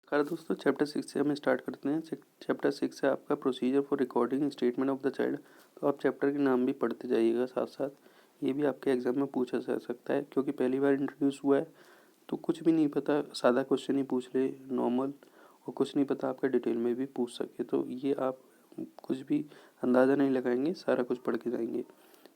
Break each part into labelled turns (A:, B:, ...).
A: नमस्कार दोस्तों, चैप्टर 6 से हम स्टार्ट करते हैं। चैप्टर 6 है आपका procedure for recording statement of the child. तो आप चैप्टर के नाम भी पढ़ते जाइएगा साथ साथ। ये भी आपके एग्जाम में पूछा जा सकता है, क्योंकि पहली बार इंट्रोड्यूस हुआ है तो कुछ भी नहीं पता, सादा क्वेश्चन ही पूछ ले नॉर्मल, और कुछ नहीं पता आपका डिटेल में भी पूछ सके। तो ये आप कुछ भी अंदाज़ा नहीं लगाएंगे, सारा कुछ पढ़ के जाएंगे।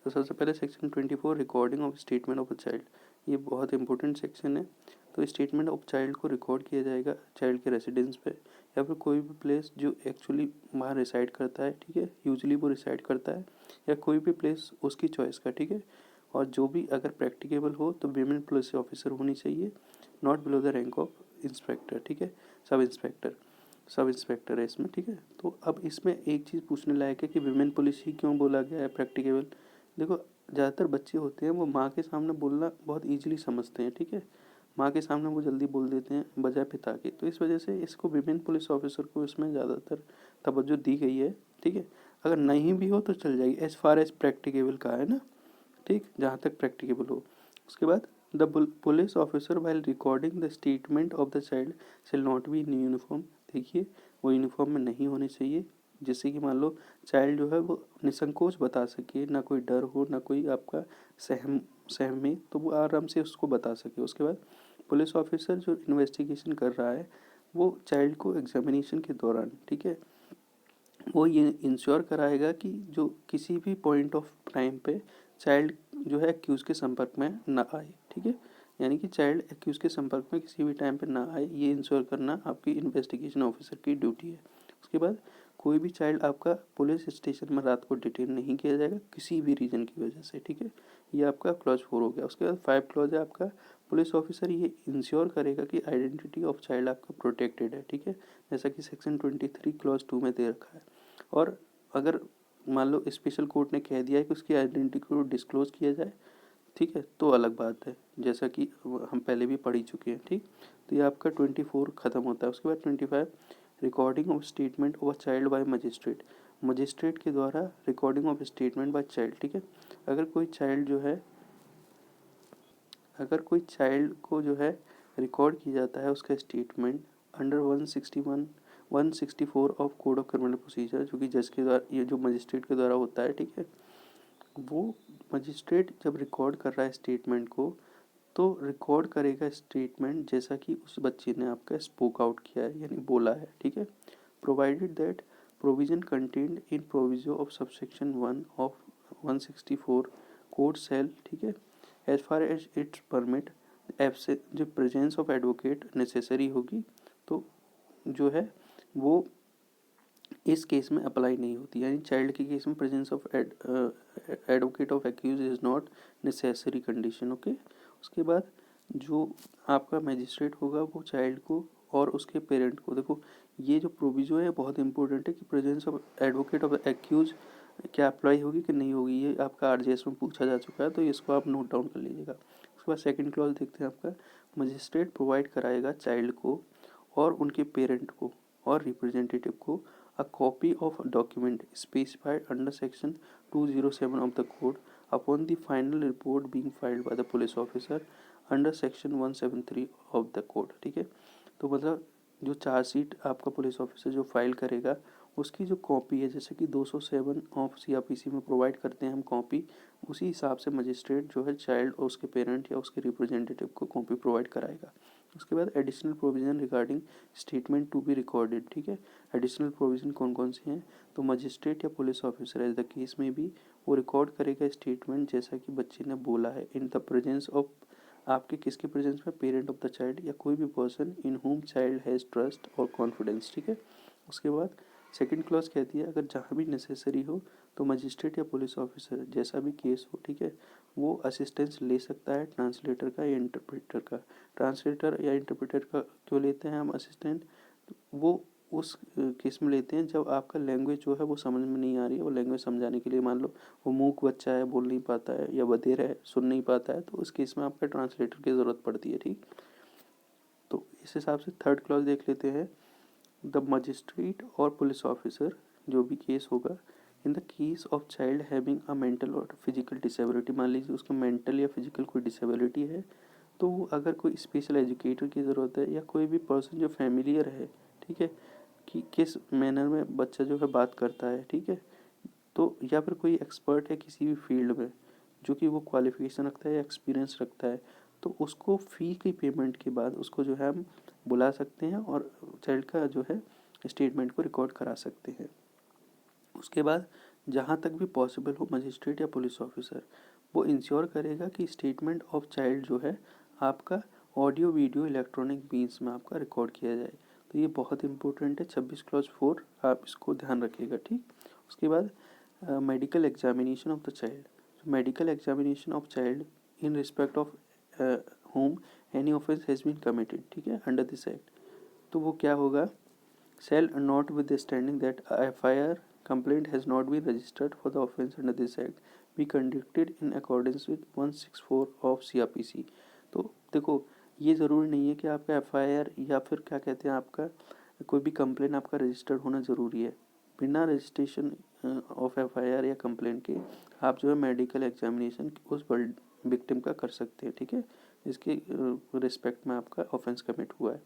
A: तो सबसे पहले section 24 recording of statement of a child. ये बहुत इंपॉर्टेंट सेक्शन है। तो स्टेटमेंट ऑफ चाइल्ड को रिकॉर्ड किया जाएगा चाइल्ड के रेसिडेंस पे या फिर कोई भी प्लेस जो एक्चुअली वहाँ रिसाइड करता है, ठीक है। यूजली वो रिसाइड करता है, या कोई भी प्लेस उसकी चॉइस का, ठीक है। और जो भी अगर प्रैक्टिकेबल हो तो विमेन पुलिस ऑफिसर होनी चाहिए, not below the rank of inspector, ठीक है। सब इंस्पेक्टर है इसमें, ठीक है। तो अब इसमें एक चीज़ पूछने लायक है कि विमेन पुलिस ही क्यों बोला गया है प्रैक्टिकेबल। देखो, ज़्यादातर बच्चे होते हैं वो माँ के सामने बोलना बहुत ईजिली समझते हैं, ठीक है। माँ के सामने वो जल्दी बोल देते हैं बजाय पिता के। तो इस वजह से इसको विमेन पुलिस ऑफिसर को इसमें ज़्यादातर तवज्जो दी गई है, ठीक है। अगर नहीं भी हो तो चल जाएगी, एज फार एज प्रैक्टिकेबल का है ना, ठीक, जहाँ तक प्रैक्टिकेबल हो। उसके बाद the police officer while recording the statement of the child shall not be in uniform. देखिए, वो यूनिफॉर्म में नहीं होनी चाहिए, जिससे कि मान लो चाइल्ड जो है वो निसंकोच बता सके, ना कोई डर हो ना कोई आपका सहम में, तो वो आराम से उसको बता सके। उसके बाद पुलिस ऑफिसर जो इन्वेस्टिगेशन कर रहा है वो चाइल्ड को एग्जामिनेशन के दौरान, ठीक है, वो ये इंश्योर कराएगा कि जो किसी भी पॉइंट ऑफ टाइम पे चाइल्ड जो है एक्यूज़ के संपर्क में ना आए, ठीक है। यानी कि चाइल्ड एक्यूज़ के संपर्क में किसी भी टाइम पे ना आए, ये इंश्योर करना आपकी इन्वेस्टिगेशन ऑफिसर की ड्यूटी है। उसके बाद कोई भी चाइल्ड आपका पुलिस स्टेशन में रात को डिटेन नहीं किया जाएगा किसी भी रीज़न की वजह से, ठीक है। ये आपका क्लॉज 4 हो गया। उसके बाद 5 क्लॉज है आपका, पुलिस ऑफिसर ये इंश्योर करेगा कि आइडेंटिटी ऑफ चाइल्ड आपका प्रोटेक्टेड है, ठीक है, जैसा कि सेक्शन 23 क्लॉज 2 में दे रखा है। और अगर मान लो स्पेशल कोर्ट ने कह दिया है कि उसकी आइडेंटिटी को डिस्क्लोज किया जाए, ठीक है, तो अलग बात है, जैसा कि हम पहले भी पढ़ ही चुके हैं, ठीक। तो ये आपका 24 ख़त्म होता है। उसके बाद 25 recording of statement of child by magistrate. Magistrate के द्वारा recording of statement by child, ठीक है। अगर कोई चाइल्ड जो है, अगर कोई चाइल्ड को जो है रिकॉर्ड किया जाता है उसका statement under 164 of code of criminal procedure, जो कि जज के द्वारा, ये जो मजिस्ट्रेट के द्वारा होता है, ठीक है। वो मजिस्ट्रेट जब रिकॉर्ड कर रहा है स्टेटमेंट को, तो रिकॉर्ड करेगा स्टेटमेंट जैसा कि उस बच्चे ने आपका स्पोक आउट किया है, यानी बोला है, ठीक है। Provided that provision contained in proviso of subsection 1 of 164 code shall, ठीक है, as far as it's permit absence जो प्रेजेंस ऑफ एडवोकेट नेसेसरी होगी, तो जो है वो इस केस में अप्लाई नहीं होती। यानी चाइल्ड के केस में presence of advocate of accused is not necessary condition, okay. उसके बाद जो आपका मजिस्ट्रेट होगा वो चाइल्ड को और उसके पेरेंट को, देखो ये जो प्रोविजो है बहुत इंपॉर्टेंट है कि presence of advocate of accused क्या अप्लाई होगी कि नहीं होगी, ये आपका आरजेएस में पूछा जा चुका है, तो इसको आप नोट डाउन कर लीजिएगा। उसके बाद सेकंड क्लॉज देखते हैं आपका, मजिस्ट्रेट प्रोवाइड कराएगा चाइल्ड को और उनके पेरेंट को और रिप्रेजेंटेटिव को a copy of a document specified under section 207 of the code upon the final report being filed by the police officer under section 173 of the code, ठीक है। तो मतलब जो चार्जशीट आपका पुलिस ऑफिसर जो फाइल करेगा उसकी जो कॉपी है, जैसे कि 207 ऑफ सीआरपीसी में प्रोवाइड करते हैं हम कॉपी, उसी हिसाब से मजिस्ट्रेट जो है चाइल्ड और उसके पेरेंट या उसके रिप्रेजेंटेटिव को कॉपी प्रोवाइड कराएगा। उसके बाद additional provision regarding statement to be recorded, ठीक है। एडिशनल प्रोविजन कौन कौन से हैं, तो मजिस्ट्रेट या police officer as the case में भी वो रिकॉर्ड करेगा स्टेटमेंट जैसा कि बच्चे ने बोला है, इन द प्रेजेंस ऑफ आपके किसके प्रेजेंस में, पेरेंट ऑफ द चाइल्ड या कोई भी person in whom child has trust और कॉन्फिडेंस, ठीक है। उसके बाद सेकंड क्लॉज कहती है अगर जहाँ भी नेसेसरी हो तो मजिस्ट्रेट या पुलिस ऑफिसर जैसा भी केस हो, ठीक है, वो असिस्टेंस ले सकता है ट्रांसलेटर का या इंटरप्रेटर का। ट्रांसलेटर या इंटरप्रेटर का क्यों लेते हैं हम असिस्टेंट, वो उस केस में लेते हैं जब आपका लैंग्वेज जो है वो समझ में नहीं आ रही है, वो लैंग्वेज समझाने के लिए, मान लो वो मूक बच्चा है, बोल नहीं पाता है, या बधिर है, सुन नहीं पाता है, तो उस केस में आपका ट्रांसलेटर की ज़रूरत पड़ती है, ठीक। तो इस हिसाब से थर्ड क्लॉज देख लेते हैं, द मजिस्ट्रेट और पुलिस ऑफिसर जो भी केस होगा in the case of child having a mental और फिजिकल डिसेबिलिटी, मान लीजिए उसका मेंटल या फिजिकल कोई डिसेबिलिटी है, तो वो अगर कोई स्पेशल एजुकेटर की ज़रूरत है या कोई भी पर्सन जो फैमिलियर है, ठीक है, कि किस मैनर में बच्चा जो है बात करता है, ठीक है, तो या फिर कोई एक्सपर्ट है किसी भी फील्ड में जो कि वो क्वालिफिकेशन रखता है या एक्सपीरियंस रखता है, तो उसको फ़ी की पेमेंट के बाद उसको जो है हम बुला सकते हैं और चाइल्ड का जो है स्टेटमेंट को रिकॉर्ड करा सकते हैं। उसके बाद जहाँ तक भी पॉसिबल हो मजिस्ट्रेट या पुलिस ऑफिसर वो इंश्योर करेगा कि स्टेटमेंट ऑफ चाइल्ड जो है आपका ऑडियो वीडियो इलेक्ट्रॉनिक मीन्स में आपका रिकॉर्ड किया जाए। तो ये बहुत इंपॉर्टेंट है, 26 क्लॉज 4 आप इसको ध्यान रखिएगा, ठीक। उसके बाद medical examination of the child. Medical examination of child in respect of whom any offence has been committed, ठीक है, अंडर दिस एक्ट। तो वो क्या होगा, shall notwithstanding that FIR complaint has not been registered for the offence under this act be conducted in accordance with 164 of CRPC। तो देखो ये ज़रूरी नहीं है कि आपका FIR या फिर क्या कहते हैं आपका कोई भी कंप्लेन आपका रजिस्टर्ड होना ज़रूरी है। बिना रजिस्ट्रेशन ऑफ FIR या कंप्लेन के आप जो है मेडिकल एग्जामिनेशन उस विक्टिम का कर सकते हैं, ठीक है, इसके रिस्पेक्ट में आपका ऑफेंस कमिट हुआ है,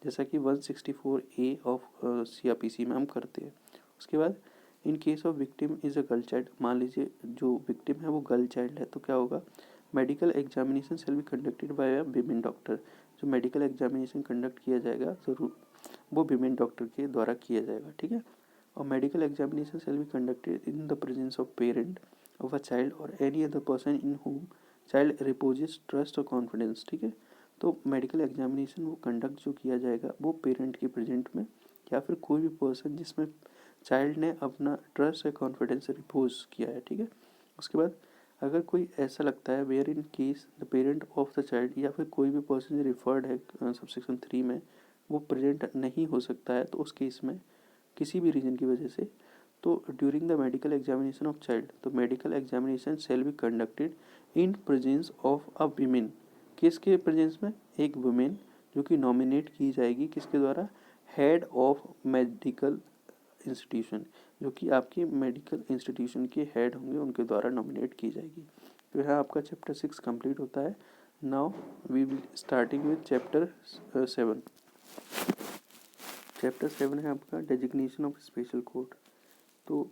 A: जैसा कि 164A ऑफ CRPC में हम करते हैं। उसके बाद इन case of victim is a girl child, मान लीजिए जो विक्टिम है वो गर्ल चाइल्ड है, तो क्या होगा, medical examination shall be conducted by a women doctor. जो मेडिकल एग्जामिनेशन कंडक्ट किया जाएगा ज़रूर वो विमेन डॉक्टर के द्वारा किया जाएगा, ठीक है। और medical examination shall be conducted in the presence of parent of a child और एनी अदर पर्सन इन हुम चाइल्ड रिपोजेस ट्रस्ट और कॉन्फिडेंस, ठीक है। तो मेडिकल एग्जामिनेशन वो कंडक्ट जो किया जाएगा वो पेरेंट के प्रेजेंट में या फिर कोई भी पर्सन जिसमें चाइल्ड ने अपना ट्रस्ट या कॉन्फिडेंस रिपोज किया है, ठीक है। उसके बाद अगर कोई ऐसा लगता है where in case the parent of the child या फिर कोई भी पर्सन जो रिफर्ड है सबसेक्शन 3 में वो प्रेजेंट नहीं हो सकता है, तो उस केस में किसी भी रीज़न की वजह से, तो during the medical examination of child, तो medical examination shall be conducted in presence of a women. किसके प्रेजेंस में, एक वुमेन जो कि नॉमिनेट की जाएगी किसके द्वारा, हेड ऑफ मेडिकल इंस्टीट्यूशन, जो कि आपकी मेडिकल इंस्टीट्यूशन के हेड होंगे उनके द्वारा नॉमिनेट की जाएगी। तो यहाँ आपका चैप्टर 6 कंप्लीट होता है। Now we will starting with chapter 7। Chapter 7 है आपका डेजिग्नेशन ऑफ स्पेशल कोर्ट। तो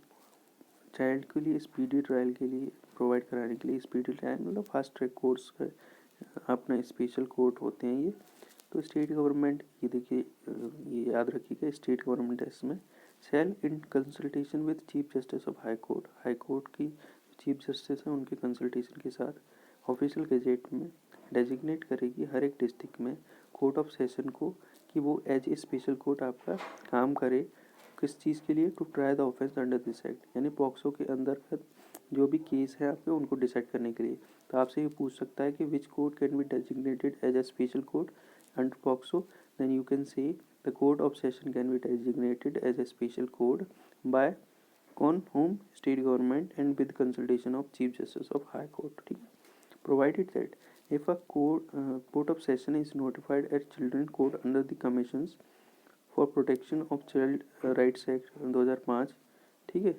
A: चाइल्ड के लिए स्पीडी ट्रायल के लिए प्रोवाइड कराने के लिए स्पीडी ट्रायल मतलब फास्ट ट्रैक कोर्ट्स का अपना स्पेशल कोर्ट होते हैं ये। तो स्टेट गवर्नमेंट ये देखिए ये याद रखिएगा, स्टेट गवर्नमेंट है इसमें shall in consultation with chief justice of high court, high court की चीफ जस्टिस हैं उनके कंसल्टेशन के साथ ऑफिशियल गजेट में डेजिग्नेट करेगी हर एक डिस्ट्रिक्ट में कोर्ट ऑफ सेशन को कि वो एज ए स्पेशल कोर्ट आपका काम करे। किस चीज़ के लिए, to try the offence under this act, यानी पॉक्सो के अंदर जो भी केस है आपके उनको डिसाइड करने के लिए। तो आपसे ये पूछ सकता है कि which court can be designated as a special court under POCSO, then you can say the court of session can be designated as a special court by कौन, home, state government and with consultation of chief justice of high court, ठीक है। Provided that if a court of session is notified at children court under the commissions for protection of child rights act 2005, ठीक है,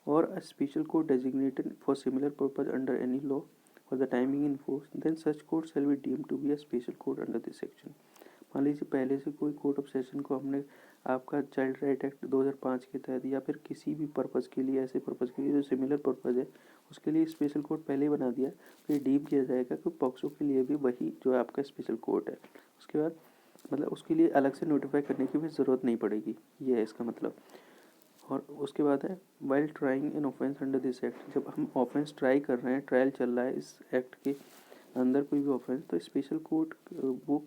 A: और a special court designated for similar purpose under any law for the timing in force, then such court shall be deemed to be a special court under this section। मान लीजिए पहले से कोई court of session को हमने आपका child right act 2005 के तहत या फिर किसी भी पर्पज़ के लिए, ऐसे पर्पज़ के लिए जो सिमिलर पर्पज़ है उसके लिए स्पेशल कोर्ट पहले ही बना दिया, तो ये डीम किया जाएगा कि पॉक्सो के लिए भी वही जो है आपका स्पेशल कोर्ट है। उसके बाद मतलब उसके लिए अलग से नोटिफाई करने की भी ज़रूरत नहीं पड़ेगी, ये है इसका मतलब। और उसके बाद है while trying an offence under this act, जब हम ऑफेंस ट्राई कर रहे हैं, ट्रायल चल रहा है इस एक्ट के अंदर कोई भी ऑफेंस, तो स्पेशल कोर्ट वो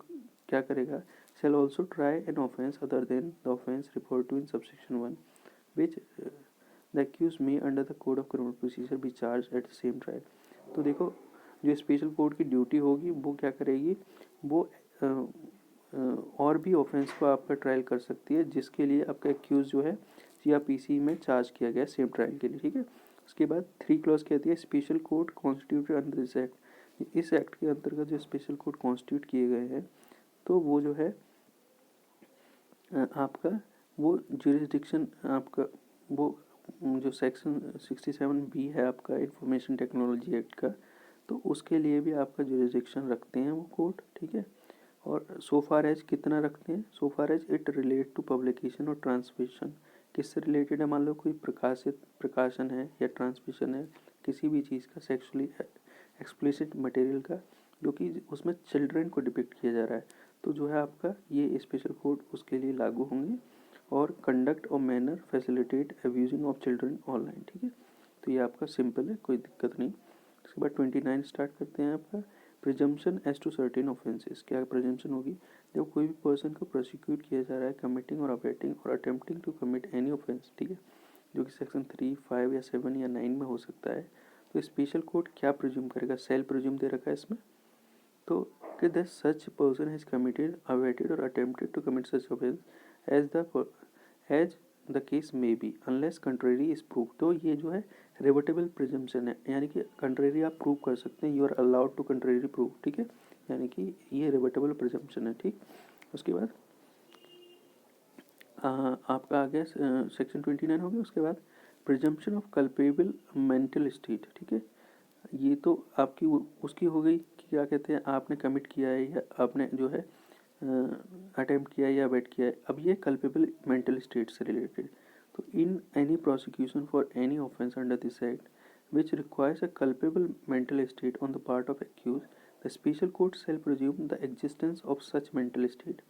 A: क्या करेगा, shall also try an offence other than the offence referred to in subsection 1 which the accused may under the code of criminal procedure be charged at the same trial। तो देखो जो special court की duty होगी वो क्या करेगी, वो और भी ऑफेंस को आपका ट्रायल कर सकती है जिसके लिए आपका एक्यूज जो है CRPC में चार्ज किया गया सेम ट्रायल के लिए, ठीक है। उसके बाद 3 क्लॉज कहती है special court constituted under this act, इस एक्ट के अंतर्गत जो स्पेशल कोर्ट कॉन्स्टिट्यूट किए गए हैं तो वो जो है आपका वो जुरिस्डिक्शन आपका वो जो सेक्शन 67B है आपका इंफॉर्मेशन टेक्नोलॉजी एक्ट का, तो उसके लिए भी आपका जुरिसडिक्शन रखते हैं वो कोर्ट, ठीक है। और सो फार एज कितना रखते हैं, so far as it relate to publication और ट्रांसमिशन, किससे रिलेटेड है, मान लो कोई प्रकाशन है या ट्रांसमिशन है किसी भी चीज़ का सेक्सुअली एक्सप्लिसिट मटेरियल का, जो कि उसमें चिल्ड्रन को डिपिक्ट किया जा रहा है, तो जो है आपका ये स्पेशल कोड उसके लिए लागू होंगे। और कंडक्ट और manner facilitate abusing of children online, ठीक है। तो ये आपका सिंपल है, कोई दिक्कत नहीं। उसके बाद 29 स्टार्ट करते हैं आपका presumption as to certain offences. क्या प्रिजम्पशन होगी, जब कोई भी पर्सन को प्रोसिक्यूट किया जा रहा है कमिटिंग और अबेटिंग और attempting to commit any offence, ठीक है, जो कि सेक्शन 3, 5 या 7 या 9 में हो सकता है, तो स्पेशल कोड क्या प्रिज्यूम करेगा, सेल प्रिज्यूम दे रखा है इसमें, तो कि that such person has committed abetted और attempted to commit such offence as the case may be unless contrary is prove. तो ये जो है रिवर्टेबल प्रिजम्पशन है, यानी कि कंट्रेरी आप प्रूव कर सकते हैं, you are allowed to contrary prove, ठीक है, यानी कि ये रिवर्टेबल प्रिजम्पशन है, ठीक। उसके बाद आपका आ गया सेक्शन 29 हो गया। उसके बाद presumption of culpable mental state, ठीक है, ये तो आपकी उसकी हो गई कि क्या कहते हैं आपने कमिट किया है या आपने जो है अटेम्प्ट किया है या अबेट किया है। अब ये कल्पेबल मेंटल स्टेट से रिलेटेड, तो in any prosecution for any offence under this act which requires a culpable mental state on the part of accused, the special court shall presume the existence of such mental state,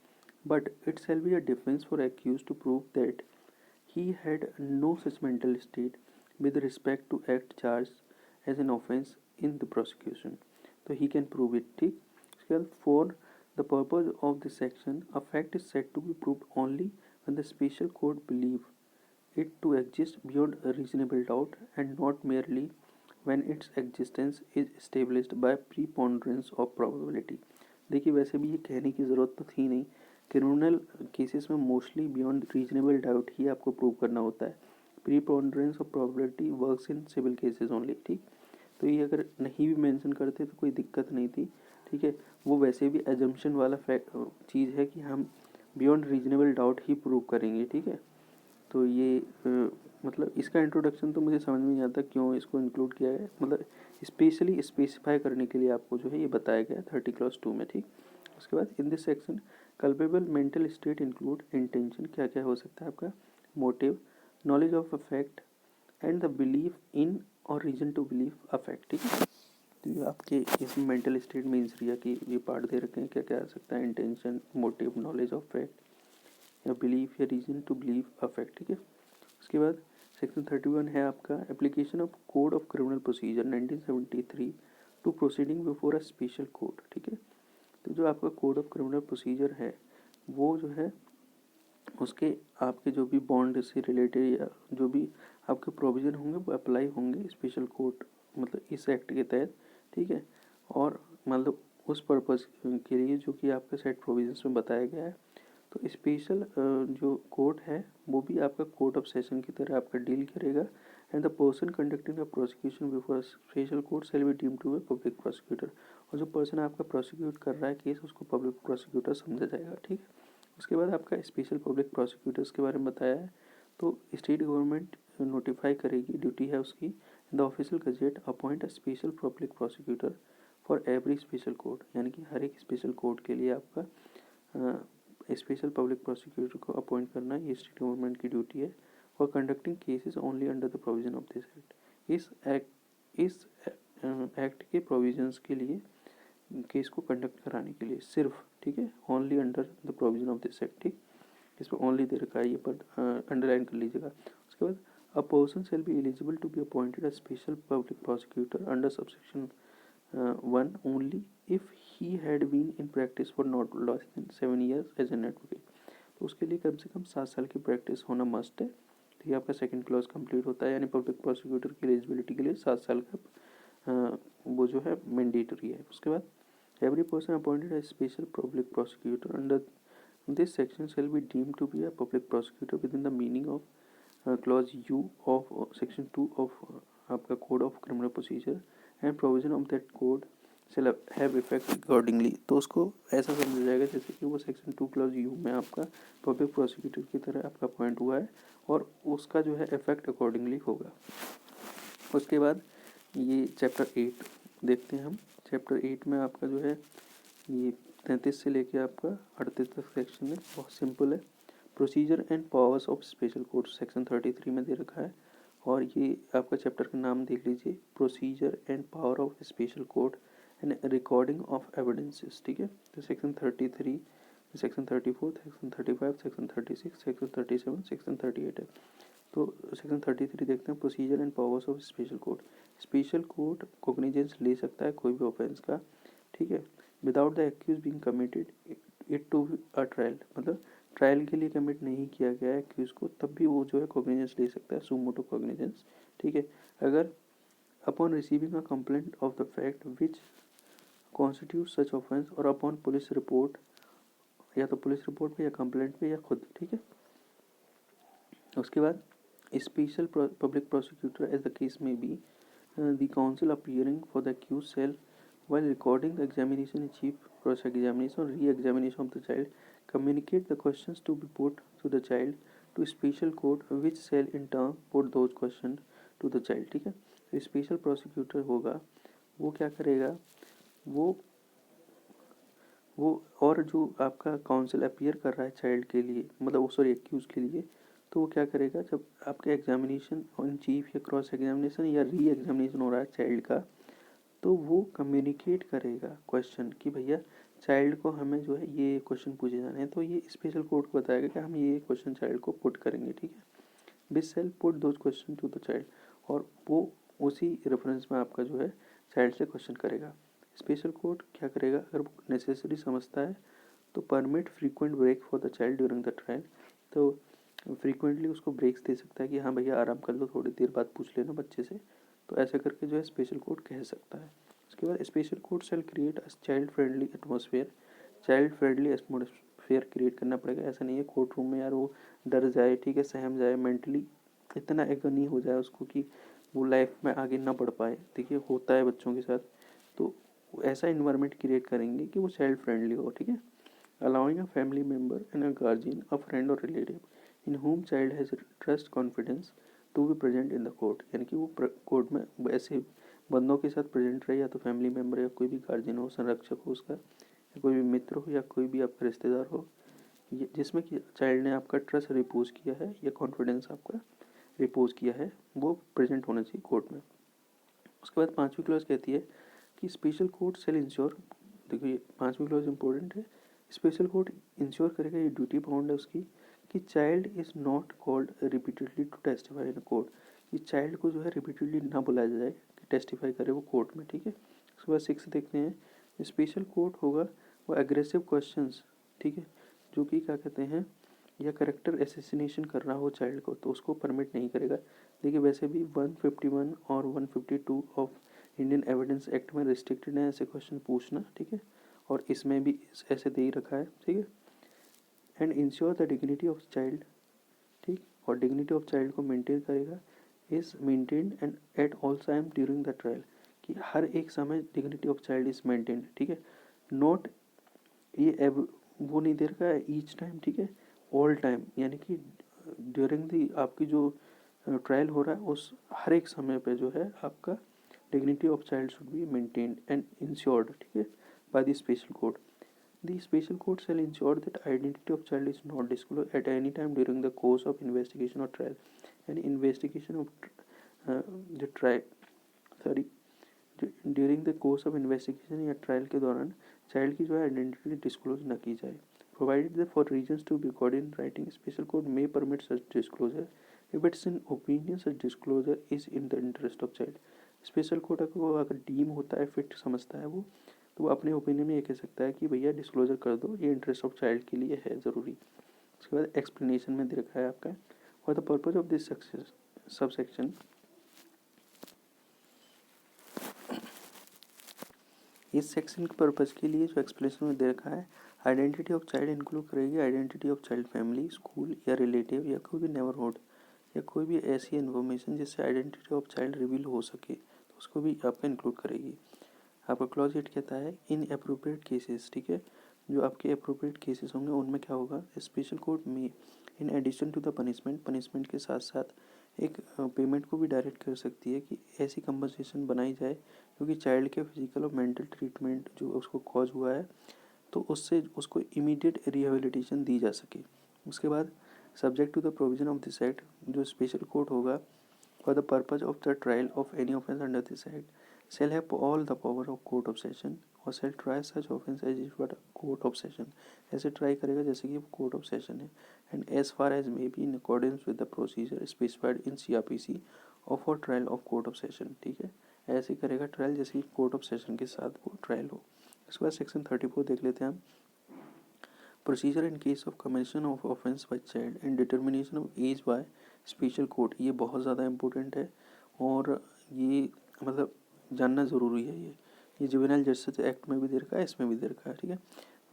A: but it shall be a defense for accused to prove that he had no such mental state with respect to act charged as an offense in the prosecution. So he can prove it, ठीक। उसके बाद for the purpose of this section, a fact is said to be proved only when the special court believe it to exist beyond a reasonable doubt and not merely when its existence is established by preponderance of probability। देखिए वैसे भी ये कहने की ज़रूरत तो थी नहीं, क्रिमिनल केसेस में मोस्टली बियॉन्ड रीजनेबल डाउट ही आपको प्रूव करना होता है, preponderance of probability works in civil cases only, ठीक। तो ये अगर नहीं भी मेंशन करते तो कोई दिक्कत नहीं थी, ठीक है, वो वैसे भी एजम्पशन वाला फैक्ट चीज़ है कि हम बियॉन्ड रीजनेबल डाउट ही प्रूव करेंगे, ठीक है। तो ये मतलब इसका इंट्रोडक्शन तो मुझे समझ में नहीं आता क्यों इसको इंक्लूड किया है, मतलब स्पेशली स्पेसिफाई करने के लिए आपको जो है ये बताया गया 30 क्लॉज 2 में, ठीक। उसके बाद in this section culpable mental state include intention, क्या क्या हो सकता है आपका, motive, knowledge of affect and the belief in और रीजन टू बिलीव अफेक्ट, ठीक है। तो ये आपके इसमें मेंटल स्टेट में इंसरिया की ये पार्ट दे रखे हैं, क्या क्या आ सकता है, intention, motive, knowledge of fact या बिलीफ या रीजन टू बिलीव अफेक्ट, ठीक है। उसके बाद सेक्शन 31 है आपका application of code of criminal procedure 1973 to proceeding before a special court, ठीक है। तो जो आपका कोड ऑफ क्रिमिनल प्रोसीजर है वो जो है उसके आपके जो भी बॉन्ड से रिलेटेड या जो भी आपके प्रोविज़न होंगे वो अप्लाई होंगे स्पेशल कोर्ट, मतलब इस एक्ट के तहत, ठीक है। और मतलब उस पर्पज़ के लिए जो कि आपके सेट प्रोविजंस में बताया गया है। तो स्पेशल जो कोर्ट है वो भी आपका कोर्ट ऑफ सेशन की तरह आपका डील करेगा, and the person conducting the prosecution before special court shall be deemed to be public prosecutor. और जो पर्सन आपका प्रोसिक्यूट कर रहा है केस उसको पब्लिक प्रोसिक्यूटर समझा जाएगा, ठीक है। उसके बाद आपका स्पेशल पब्लिक प्रोसिक्यूटर्स के बारे में बताया है, तो स्टेट गवर्नमेंट नोटिफाई करेगी, ड्यूटी है उसकी, the official gazette appoint a special public prosecutor for every special court, यानी कि हर एक स्पेशल कोर्ट के लिए आपका स्पेशल पब्लिक प्रोसिक्यूटर को अपॉइंट करना ये स्टेट गवर्नमेंट की ड्यूटी है, for conducting cases only under the provision of this act. इस एक्ट के प्रोविजंस के लिए केस को कंडक्ट कराने के लिए सिर्फ, ठीक है, only under the provision of this act, ठीक। इसमें ओनली दे रखा है, ये पर अंडरलाइन कर लीजिएगा। उसके बाद a person shall be eligible to be appointed a special public prosecutor under subsection 1 only if he had been in practice for not less than 7 years as an advocate। तो उसके लिए कम से कम 7 साल की प्रैक्टिस होना मस्ट है, तो ये आपका सेकंड क्लॉज कंप्लीट होता है, यानी पब्लिक प्रोसिक्यूटर की एलिजिबिलिटी के लिए 7 साल का वो जो है मैंडेटरी है। उसके बाद every person appointed as special public prosecutor under this section shall be deemed to be a public prosecutor within the meaning of clause U of section 2 of आपका code of criminal procedure and provision of that code shall have effect accordingly. तो उसको ऐसा समझा जाएगा जैसे कि वो section 2 clause you में आपका पब्लिक प्रोसिक्यूटर की तरह आपका अपॉइंट हुआ है और उसका जो है इफेक्ट अकॉर्डिंगली होगा। उसके बाद ये चैप्टर 8 देखते हैं हम चैप्टर 8 में आपका जो है ये 33 से लेके आपका 38 तक सेक्शन है, बहुत सिंपल है। Procedure and powers of special court section 33 में दे रखा है, और ये आपका चैप्टर का नाम देख लीजिए, procedure and power of special court and recording of evidences. ठीक है, तो section 33, section 34, section 35, section 36, section 37, section 38 है। तो सेक्शन 33 देखते हैं, procedure and powers of special court. Special court cognizance ले सकता है कोई भी ऑफेंस का, ठीक है, without the accused being committed it to a trial, मतलब ट्रायल के लिए कमिट नहीं किया गया है एक्यूज को, तब भी वो जो है कोग्निजेंस ले सकता है, सुमोटो कोग्निजेंस। ठीक है, अगर upon receiving a complaint of the fact which constitute such offence और अपॉन पुलिस रिपोर्ट, या तो पुलिस रिपोर्ट पे या कंप्लेंट पे या खुद। ठीक है, उसके बाद special public prosecutor as the case में be the counsel appearing for the accused self while recording the examination in chief cross examination or re-examination of the child communicate the questions to be put to the child to special court which shall in turn put those questions to the child। ठीक है, तो special prosecutor होगा, वो क्या करेगा, वो और जो आपका काउंसिल अपीयर कर रहा है चाइल्ड के लिए, मतलब सॉरी एक्यूज के लिए, तो वो क्या करेगा, जब आपके एग्जामिनेशन इन चीफ या क्रॉस एग्जामिनेशन या री एग्जामिनेशन हो रहा है चाइल्ड का, तो वो कम्युनिकेट करेगा क्वेश्चन कि भैया चाइल्ड को हमें जो है ये क्वेश्चन पूछे जाने हैं, तो ये स्पेशल कोर्ट को बताएगा कि हम ये क्वेश्चन चाइल्ड को पुट करेंगे। ठीक है, which shall put those question to the child, और वो उसी रेफरेंस में आपका जो है चाइल्ड से क्वेश्चन करेगा। स्पेशल कोर्ट क्या करेगा, अगर वो नेसेसरी समझता है तो permit frequent break for the child during the trial, तो फ्रीक्वेंटली उसको ब्रेक्स दे सकता है कि हाँ भैया आराम कर लो, थोड़ी देर बाद पूछ लेना बच्चे से, तो ऐसा करके जो है स्पेशल कोर्ट कह सकता है। उसके बाद special court shell create a child friendly atmosphere, child friendly atmosphere create करना पड़ेगा। ऐसा नहीं है कोर्ट रूम में यार वो डर जाए, ठीक है, सहम जाए, मेंटली इतना एगनी हो जाए उसको कि वो लाइफ में आगे ना बढ़ पाए। देखिए होता है बच्चों के साथ, तो ऐसा इन्वायरमेंट क्रिएट करेंगे कि वो चाइल्ड फ्रेंडली हो। ठीक है, allowing a family member and a guardian, a friend और relative in whom child has trust confidence to be present in the court, यानी कि वो कोर्ट में ऐसे बंदों के साथ प्रेजेंट रहे, या तो फैमिली मेम्बर या कोई भी गार्जियन हो, संरक्षक हो उसका, या कोई भी मित्र हो, या कोई भी आपका रिश्तेदार हो, जिसमें कि चाइल्ड ने आपका ट्रस्ट रिपोज किया है या कॉन्फिडेंस आपका रिपोज किया है, वो प्रेजेंट होना चाहिए कोर्ट में। उसके बाद 5वीं क्लॉज कहती है कि स्पेशल कोर्ट शेल इंश्योर, देखिए 5वीं क्लॉज इंपॉर्टेंट है, स्पेशल कोर्ट इंश्योर करेगा, ये ड्यूटी बाउंड है उसकी, कि child is not called repeatedly to testify in court, कि चाइल्ड को जो है रिपीटेडली ना बुलाया जाए कि टेस्टिफाई करे वो कोर्ट में। ठीक है, उसके बाद 6 देखते हैं, स्पेशल कोर्ट होगा वो एग्रेसिव क्वेश्चंस, ठीक है, जो कि क्या कहते हैं, या करेक्टर एसेसिनेशन कर रहा हो चाइल्ड को, तो उसको परमिट नहीं करेगा। देखिए वैसे भी 151 और 152 ऑफ इंडियन एविडेंस एक्ट में रिस्ट्रिक्टेड है ऐसे क्वेश्चन पूछना। ठीक है, और इसमें भी ऐसे दे ही रखा है। ठीक है, and ensure the dignity of child, ठीक, और डिग्निटी ऑफ चाइल्ड को मेंटेन करेगा, is maintained and at all time during the trial, कि हर एक समय dignity of child is maintained. ठीक है, नॉट ये वो नहीं दे रखा है ईच टाइम, ठीक है, ऑल टाइम, यानी कि ड्यूरिंग दी आपकी जो ट्रायल हो रहा है उस हर एक समय पे जो है आपका dignity of child should be maintained and insured, ठीक है, by the special court. The special court shall ensure that identity of child is not disclosed at any time during the course of investigation or trial. And investigation of the trial, sorry, during the course of investigation या trial के दौरान child की जो है identity disclose न की जाए, provided for reasons to be record in writing. Special court may permit such disclosure if it's in opinion such disclosure is in the interest of child. Special court अगर deem होता है, fit समझता है वो, तो वो अपने ओपिनियन में ये कह सकता है कि भैया डिस्क्लोजर कर दो, ये इंटरेस्ट ऑफ चाइल्ड के लिए है ज़रूरी। उसके बाद एक्सप्लेनेशन में दे रखा है आपका, for the purpose of this sub section, इस सेक्शन के पर्पज़ के लिए जो एक्सप्लेनेशन में दे रखा है, आइडेंटिटी ऑफ चाइल्ड इंक्लूड करेगी identity of child family, school या रिलेटिव या कोई भी नेबरहुड या कोई भी ऐसी इन्फॉर्मेशन जिससे आइडेंटिटी ऑफ चाइल्ड रिवील हो सके, तो उसको भी आपका इंक्लूड करेगी। आपका क्लॉज 8 कहता है इन अप्रोप्रिएट केसेस, ठीक है, जो आपके अप्रोप्रिएट केसेस होंगे उनमें क्या होगा, स्पेशल कोर्ट में in addition to the punishment, punishment के साथ साथ एक पेमेंट को भी डायरेक्ट कर सकती है कि ऐसी कंपनसेशन बनाई जाए क्योंकि चाइल्ड के फिजिकल और मेंटल ट्रीटमेंट जो उसको कॉज हुआ है तो उससे उसको इमीडिएट रिहेबिलिटेशन दी जा सके। उसके बाद subject to the provision of this act, जो स्पेशल कोर्ट होगा for the purpose of the trial of any offence under this act shall have all the power of court of session और shall try such offence as if it were court of session, ऐसे try करेगा जैसे कि वो court of session है। And as far as may be in accordance with the procedure specified in CRPC और for trial of court of session, ठीक है। ऐसे करेगा ट्रायल जैसे कि कोर्ट ऑफ सेशन के साथ वो ट्रायल हो। उसके बाद सेक्शन 34 देख लेते हैं हम। Procedure in case of commission of offence by child and determination of age by special court, ये बहुत ज़्यादा इंपॉर्टेंट है और ये मतलब जानना ज़रूरी है। ये जुवेनाइल जस्टिस एक्ट में भी दे रखा है, इसमें भी दे रखा है, ठीक है।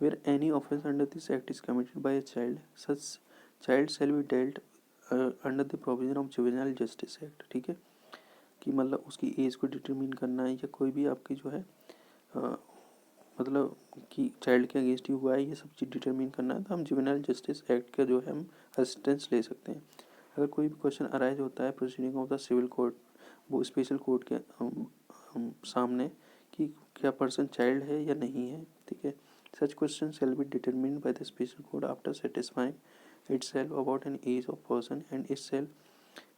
A: Where any offence under this act is committed by a child such child shall be dealt under the provision of juvenile justice act, ठीक है। कि मतलब उसकी एज को डिटरमिन करना है या कोई भी आपकी जो है मतलब कि चाइल्ड के अगेंस्ट ही हुआ है, ये सब चीज़ डिटरमिन करना है तो हम जुवेनाइल जस्टिस एक्ट का जो है हम असिस्टेंस ले सकते हैं। अगर कोई भी क्वेश्चन अराइज होता है proceeding of the civil court, वो स्पेशल कोर्ट के सामने कि क्या पर्सन चाइल्ड है या नहीं है, ठीक है। Such question shall B determined by the special court after satisfying itself about an age of person and it shall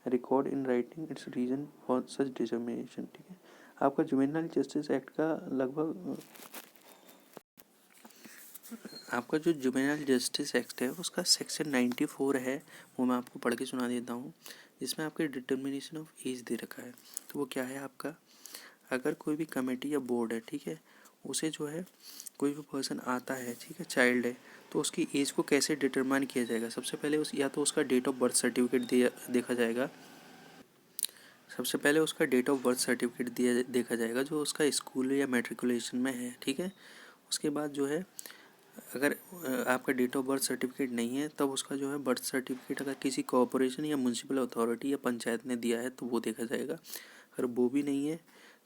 A: record in writing its reason for such determination, ठीक है। आपका जुवेनाइल जस्टिस एक्ट का लगभग आपका जो juvenile justice act है उसका section 94 है, वो मैं आपको पढ़ के सुना देता हूँ, जिसमें आपके डिटर्मिनेशन ऑफ एज दे रखा है। तो वो क्या है आपका, अगर कोई भी कमेटी या बोर्ड है, ठीक है, उसे जो है कोई भी पर्सन आता है, ठीक है, चाइल्ड है, तो उसकी एज को कैसे डिटरमाइन किया जाएगा। सबसे पहले उस या तो उसका डेट ऑफ बर्थ सर्टिफिकेट देखा जाएगा, सबसे पहले उसका डेट ऑफ बर्थ सर्टिफिकेट देखा जाएगा जो उसका स्कूल या मैट्रिकुलेशन में है, ठीक है। उसके बाद जो है अगर आपका डेट ऑफ बर्थ सर्टिफिकेट नहीं है तब उसका जो है बर्थ सर्टिफिकेट अगर किसी कॉर्पोरेशन या म्यूनसिपल अथॉरिटी या पंचायत ने दिया है तो वो देखा जाएगा। अगर वो भी नहीं है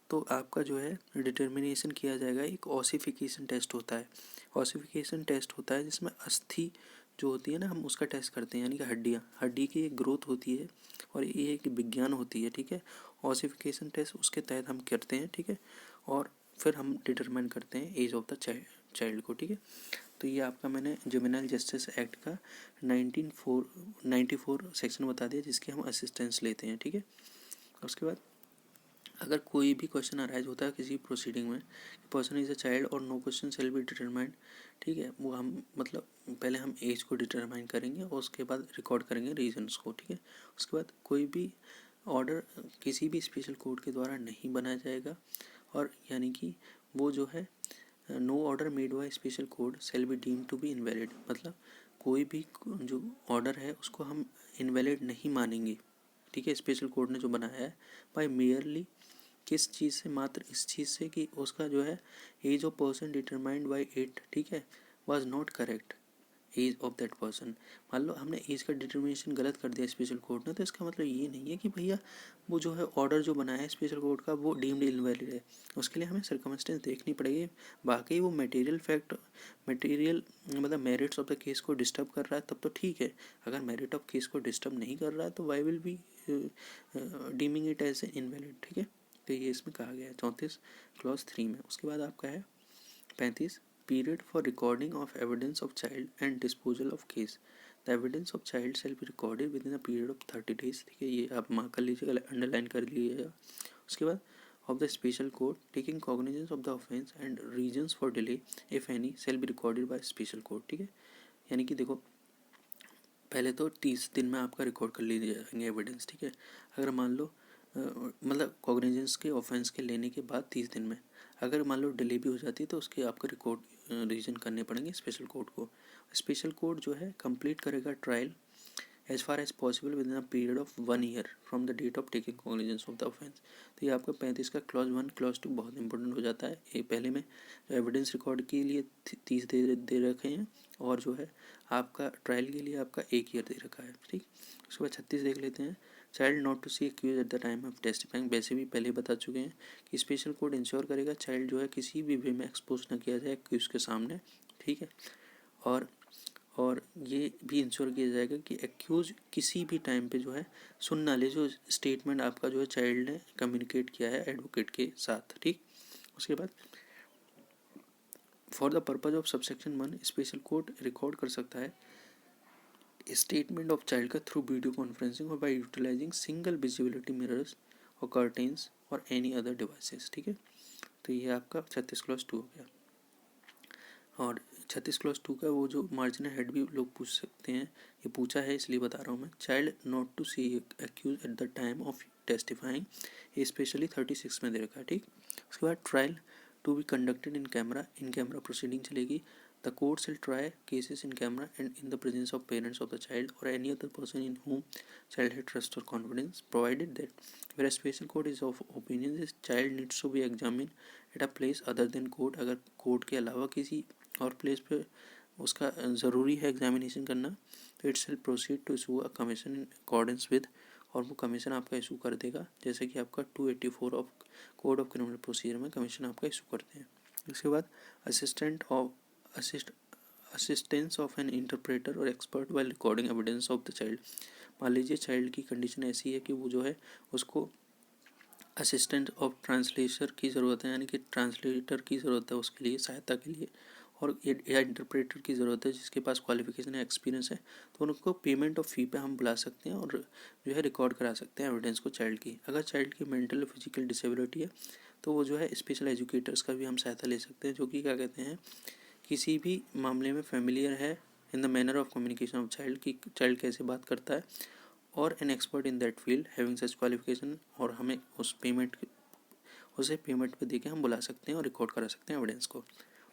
A: तो आपका जो है डिटर्मिनेशन किया जाएगा। एक ऑसिफिकेशन टेस्ट होता है, ऑसिफिकेशन टेस्ट होता है जिसमें अस्थि जो होती है ना, हम उसका टेस्ट करते हैं, यानी कि हड्डी की एक ग्रोथ होती है और ये एक विज्ञान होती है, ठीक है। ऑसिफिकेशन टेस्ट उसके तहत हम करते हैं, ठीक है, और फिर हम डिटरमाइन करते हैं एज ऑफ द चाइल्ड को, ठीक है। तो ये आपका मैंने जुवेनाइल जस्टिस एक्ट का 94 सेक्शन बता दिया जिसके हम असिस्टेंस लेते हैं, ठीक है। उसके बाद अगर कोई भी क्वेश्चन अराइज होता है किसी प्रोसीडिंग में, पर्सन इज अ चाइल्ड और no question shall be determined, ठीक है, वो हम मतलब पहले हम एज को डिटरमाइन करेंगे और उसके बाद रिकॉर्ड करेंगे रीजंस को, ठीक है। उसके बाद कोई भी ऑर्डर किसी भी स्पेशल कोर्ट के द्वारा नहीं बनाया जाएगा और यानी कि वो जो है no order made by special court shall be deemed to be invalid, मतलब कोई भी जो ऑर्डर है उसको हम इनवैलिड नहीं मानेंगे, ठीक है, स्पेशल कोर्ट ने जो बनाया है, बाय मेयरली किस चीज़ से, मात्र इस चीज़ से कि उसका जो है age of person determined by it, ठीक है, was not correct age of that person. मान लो हमने एज का डिटर्मिनेशन गलत कर दिया स्पेशल कोर्ट ने, तो इसका मतलब ये नहीं है कि भैया वो जो है ऑर्डर जो बनाया है स्पेशल कोर्ट का वो डीम्ड इनवैलिड है। उसके लिए हमें सर्कमस्टेंस देखनी पड़ेगी, बाकी वो मटेरियल मतलब मेरिट्स ऑफ द केस को डिस्टर्ब कर रहा है तब तो ठीक है। अगर मेरिट ऑफ केस को डिस्टर्ब नहीं कर रहा है तो why will be deeming it as invalid, ठीक है। तो ये इसमें कहा गया है 34 क्लॉज 3 में। उसके बाद आपका है 35 period for recording of evidence of child and disposal of case. The evidence of child shall be recorded within a period of 30 days, ठीक है, ये आप मार्क कर लीजिएगा, अंडरलाइन कर लीजिएगा। उसके बाद of the special court taking cognizance of the offence and reasons for delay if any shall be recorded by special court, ठीक है। यानी कि देखो पहले तो 30 दिन में आपका रिकॉर्ड कर लिए जाएंगे एविडेंस, ठीक है। अगर मान लो मतलब कॉग्निजेंस के ऑफेंस के लेने के बाद 30 दिन में अगर मान लो डिले भी हो जाती है तो उसके आपको रिकॉर्ड रिवीजन करने पड़ेंगे स्पेशल कोर्ट को। स्पेशल कोर्ट जो है कंप्लीट करेगा trial as far as possible within a period of 1 year from the date of taking cognizance of the offence. तो ये आपका 35 का क्लॉज 1 क्लॉज 2 बहुत इंपॉर्टेंट हो जाता है। ये पहले में एविडेंस रिकॉर्ड के लिए 30 दे रखे हैं और जो है आपका ट्रायल के लिए आपका 1 ईयर दे रखा है, ठीक। उसके बाद 36 देख लेते हैं। Child not to see accused at the time of testifying, वैसे भी पहले बता चुके हैं कि स्पेशल कोर्ट इंश्योर करेगा चाइल्ड जो है किसी भी वे में एक्सपोज ना किया जाए एक्यूज के सामने, ठीक है। और और ये भी इंश्योर किया जाएगा कि एक्यूज किसी भी टाइम पे जो है सुन ना ले जो स्टेटमेंट आपका जो है चाइल्ड ने कम्युनिकेट किया है एडवोकेट के साथ। ठीक, उसके बाद for the purpose of subsection 1 special court record कर सकता है स्टेटमेंट ऑफ चाइल्ड का थ्रू वीडियो कॉन्फ्रेंसिंग और by utilising single visibility mirrors और कर्टेन्स और एनी अदर डिवाइसेस। ठीक है, तो ये आपका 36 क्लॉज 2 हो गया। और 36 क्लॉज 2 का वो जो मार्जिनल हेड भी लोग पूछ सकते हैं, ये पूछा है इसलिए बता रहा हूँ मैं। Child not to see accused at the time of testifying, ये स्पेशली 36 में दे रखा है। ठीक, उसके बाद trial to be conducted in camera proceeding चलेगी। The court shall try cases in camera and in the presence of parents of the child or any other person in whom child has trust or confidence, provided that where a special court is of opinion this child needs to be examined at a place other than court, अगर court के अलावा किसी और place पे उसका ज़रूरी है examination करना, तो it's shall proceed to issue a commission in accordance with, और वो कमीशन आपका इशू कर देगा, जैसे कि आपका 284 of code of criminal procedure में कमीशन आपका इशू करते हैं। इसके बाद असिस्टेंस ऑफ एन इंटरप्रेटर और expert while recording evidence of the child. मान लीजिए चाइल्ड की कंडीशन ऐसी है कि वो जो है उसको असिस्टेंट ऑफ ट्रांसलेटर की ज़रूरत है, यानी कि ट्रांसलेटर की ज़रूरत है उसके लिए, सहायता के लिए, और या इंटरप्रेटर की ज़रूरत है जिसके पास क्वालिफिकेशन है, एक्सपीरियंस है, तो उनको पेमेंट ऑफ फ़ी पे हम बुला सकते हैं और जो है रिकॉर्ड करा सकते हैं एविडेंस को चाइल्ड की। अगर चाइल्ड की मेंटल फिजिकल डिसेबिलिटी है तो वो जो है स्पेशल एजुकेटर्स का भी हम सहायता ले सकते हैं, जो कि क्या कहते हैं किसी भी मामले में फेमिलियर है in the manner of communication of child, की चाइल्ड कैसे बात करता है, और an expert in that field having such qualification, और हमें उसे पेमेंट पे देके हम बुला सकते हैं और रिकॉर्ड करा सकते हैं एविडेंस को।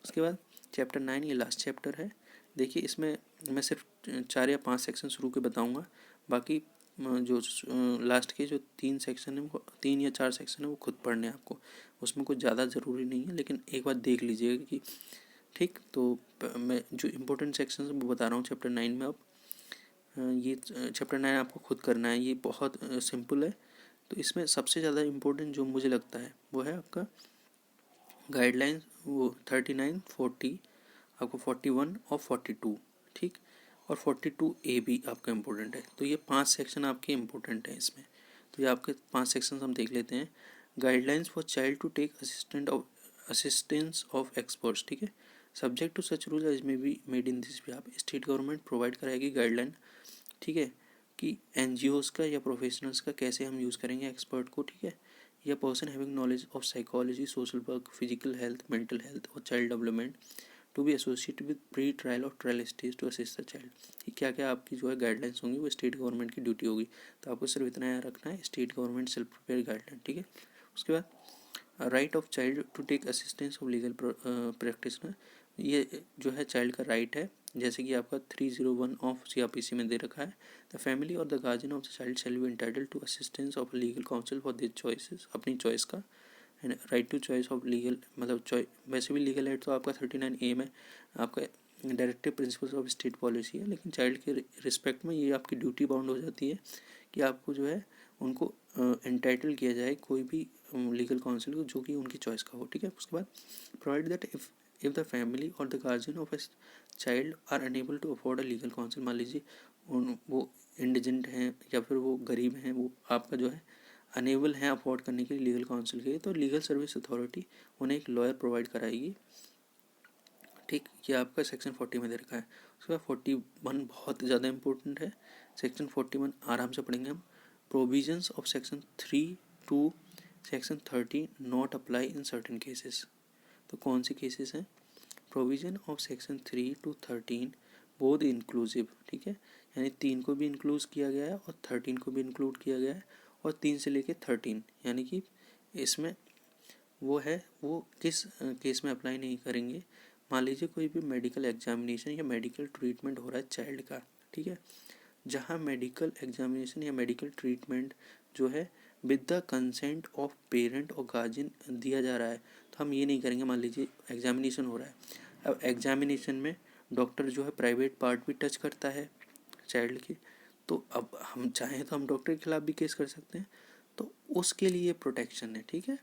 A: उसके बाद चैप्टर 9, ये लास्ट चैप्टर है। देखिए इसमें मैं सिर्फ 4 या 5 सेक्शन शुरू के बताऊंगा, बाकी जो लास्ट के जो 3 सेक्शन है वो 3 या 4 सेक्शन है वो खुद पढ़ने हैं आपको, उसमें कुछ ज़्यादा ज़रूरी नहीं है, लेकिन एक बार देख लीजिएगा कि ठीक। तो मैं जो इम्पोर्टेंट सेक्शन है वो बता रहा हूँ चैप्टर 9 में। अब ये चैप्टर 9 आपको खुद करना है, ये बहुत सिंपल है। तो इसमें सबसे ज़्यादा इम्पोर्टेंट जो मुझे लगता है वो है आपका गाइडलाइन, वो 39, 40, आपको 41 और 42, ठीक, और 42A भी आपका इम्पोर्टेंट है। तो ये 5 सेक्शन आपके इम्पोर्टेंट हैं इसमें। तो ये आपके 5 सेक्शन हम देख लेते हैं। Guidelines for child to take assistance of experts, ठीक है, subject to such rule as may be made in this behalf. State government provide कराएगी गाइडलाइन, ठीक है, कि एनजीओज़ का या प्रोफेशनल्स का कैसे हम यूज़ करेंगे एक्सपर्ट को, ठीक है, या person having knowledge of psychology, social work, physical health, mental health और child development to be associated with pre trial और trial stage to assist the child. ये क्या क्या आपकी जो है गाइडलाइंस होंगी वो स्टेट गवर्नमेंट की ड्यूटी होगी। तो आपको सिर्फ इतना याद रखना है, state government self prepare guideline, ठीक है। उसके बाद right of child to take assistance of legal practitioner, ये जो है चाइल्ड का राइट है, जैसे कि आपका 301 ऑफ CRPC में दे रखा है। द फैमिली और the guardian of the child shall be entitled to assistance of legal counsel for this choices, अपनी चॉइस का, and right to choice of legal, मतलब वैसे भी लीगल एड तो आपका 39A में आपका directive principles of state policy है, लेकिन चाइल्ड के रिस्पेक्ट में ये आपकी ड्यूटी बाउंड हो जाती है कि आपको जो है उनको एंटाइटल किया जाए कोई भी लीगल काउंसिल को जो कि उनकी चॉइस का हो, ठीक है। उसके बाद provide that if the family और the guardian of a child are unable to afford a legal counsel, मान लीजिए वो इंडिजेंट हैं या फिर वो गरीब हैं, वो आपका जो है अनेबल हैं अफोर्ड करने के लिए लीगल काउंसिल के लिए, तो लीगल सर्विस अथॉरिटी उन्हें एक लॉयर प्रोवाइड कराएगी, ठीक। ये आपका सेक्शन 40 में दे रखा है। उसके बाद 41 बहुत ज़्यादा इंपॉर्टेंट है। सेक्शन 41 आराम से पढ़ेंगे हम। Provisions of section 3 to section 30 not apply in certain cases. तो कौन से केसेस हैं? Provision of section 3 to 13 both inclusive, ठीक है, यानी 3 को भी इंक्लूड किया गया है और 13 को भी इंक्लूड किया गया है, और 3 से लेके 13, यानी कि इसमें वो है वो किस केस में अप्लाई नहीं करेंगे। मान लीजिए कोई भी मेडिकल एग्जामिनेशन या मेडिकल ट्रीटमेंट हो रहा है चाइल्ड का, ठीक है, जहाँ मेडिकल एग्जामिनेशन या मेडिकल ट्रीटमेंट जो है with the consent of parent और गार्जियन दिया जा रहा है, तो हम ये नहीं करेंगे। मान लीजिए एग्जामिनेशन हो रहा है, अब एग्जामिनेशन में डॉक्टर जो है प्राइवेट पार्ट भी टच करता है चाइल्ड के, तो अब हम चाहें तो हम डॉक्टर के खिलाफ भी केस कर सकते हैं, तो उसके लिए प्रोटेक्शन है, ठीक है।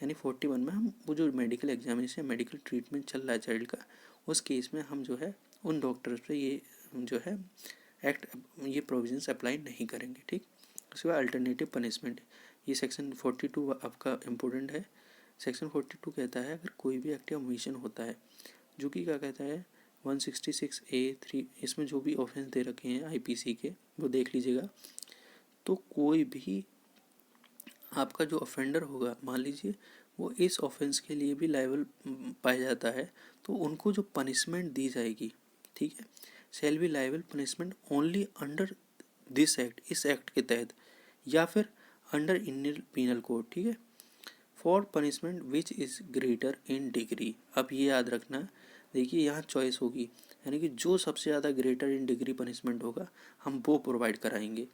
A: यानी 41 में हम वो जो मेडिकल एग्जामिनेशन मेडिकल ट्रीटमेंट चल रहा है चाइल्ड का, उस केस में हम जो है उन डॉक्टर्स पे ये जो है एक्ट ये प्रोविजंस अप्लाई नहीं करेंगे। ठीक, उसके बाद अल्टरनेटिव पनिशमेंट, ये सेक्शन 42 आपका इम्पोर्टेंट है। सेक्शन 42 कहता है अगर कोई भी एक्ट या ओमिशन होता है जो कि क्या कहता है 166A(3), इसमें जो भी ऑफेंस दे रखे हैं IPC के वो देख लीजिएगा। तो कोई भी आपका जो ऑफेंडर होगा, मान लीजिए वो इस ऑफेंस के लिए भी लायबल पाया जाता है, तो उनको जो पनिशमेंट दी जाएगी, ठीक है, shall be liable punishment only under this act, इस एक्ट के तहत, या फिर अंडर इंडियन पीनल कोड, ठीक है, for punishment which is greater in degree. अब ये याद रखना, देखिए यहाँ चॉइस होगी, यानी कि जो सबसे ज़्यादा ग्रेटर इन डिग्री पनिशमेंट होगा हम वो प्रोवाइड कराएंगे।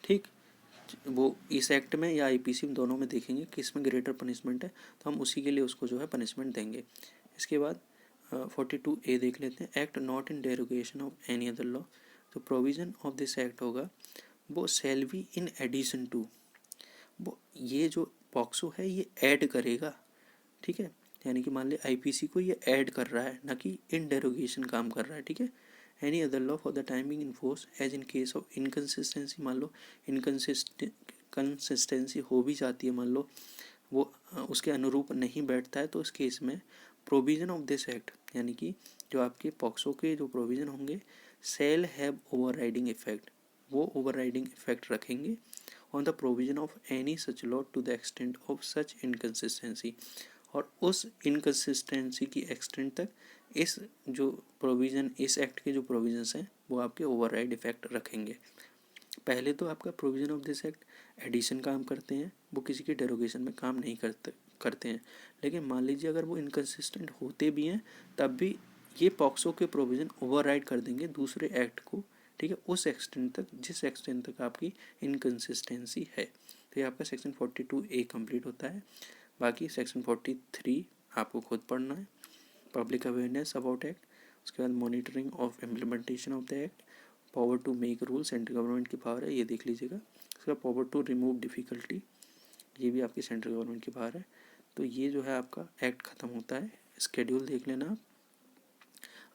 A: ठीक, वो इस एक्ट में या IPC में दोनों में देखेंगे कि इसमें ग्रेटर पनिशमेंट है तो हम उसी के लिए उसको जो है पनिशमेंट देंगे। इसके बाद 42A देख लेते हैं। Act not in derogation of any other law, तो प्रोविज़न ऑफ दिस एक्ट होगा वो shall be in addition to, वो ये जो पॉक्सो है ये ऐड करेगा। ठीक है, यानी कि मान लिया IPC को ये ऐड कर रहा है, ना कि इन डेरोगेशन काम कर रहा है। ठीक है, any other law for the time being in force as in case of inconsistency, मान लो कंसिस्टेंसी हो भी जाती है, मान लो वो उसके अनुरूप नहीं बैठता है, तो इस केस में प्रोविज़न ऑफ दिस एक्ट, यानी कि जो आपके पॉक्सो के जो प्रोविज़न होंगे सेल हैव ओवरराइडिंग इफेक्ट, वो ओवरराइडिंग इफेक्ट रखेंगे on the provision of any such law to the extent of such inconsistency, और उस इनकन्सिस्टेंसी की एक्सटेंट तक इस जो प्रोविज़न, इस एक्ट के जो प्रोविजंस हैं वो आपके ओवरराइड इफेक्ट रखेंगे। पहले तो आपका provision of this act addition काम करते हैं, वो किसी के डेरोगेशन में काम नहीं करते हैं। लेकिन मान लीजिए अगर वो इनकन्सिस्टेंट होते भी हैं तब भी ये पॉक्सो के प्रोविज़न ओवरराइड कर देंगे दूसरे एक्ट को। ठीक है, उस एक्सटेंट तक जिस एक्सटेंट तक आपकी इनकन्सिस्टेंसी है। तो ये आपका सेक्शन 42A कंप्लीट होता है। बाकी सेक्शन 43 आपको खुद पढ़ना है। पब्लिक अवेयरनेस अबाउट एक्ट, उसके बाद monitoring of implementation of the act, power to make rule, central government की पावर है, ये देख लीजिएगा। उसका पावर टू रिमूव डिफ़िकल्टी, ये भी आपकी सेंट्रल गवर्नमेंट की पावर है। तो ये जो है आपका एक्ट ख़त्म होता है। स्केड्यूल देख लेना।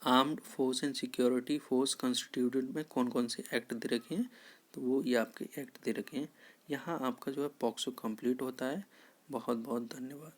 A: Armed force and security force constituted में कौन कौन से एक्ट दे रखे हैं, तो वो ये आपके एक्ट दे रखे हैं। यहाँ आपका जो है पॉक्सो कंप्लीट होता है। बहुत बहुत धन्यवाद।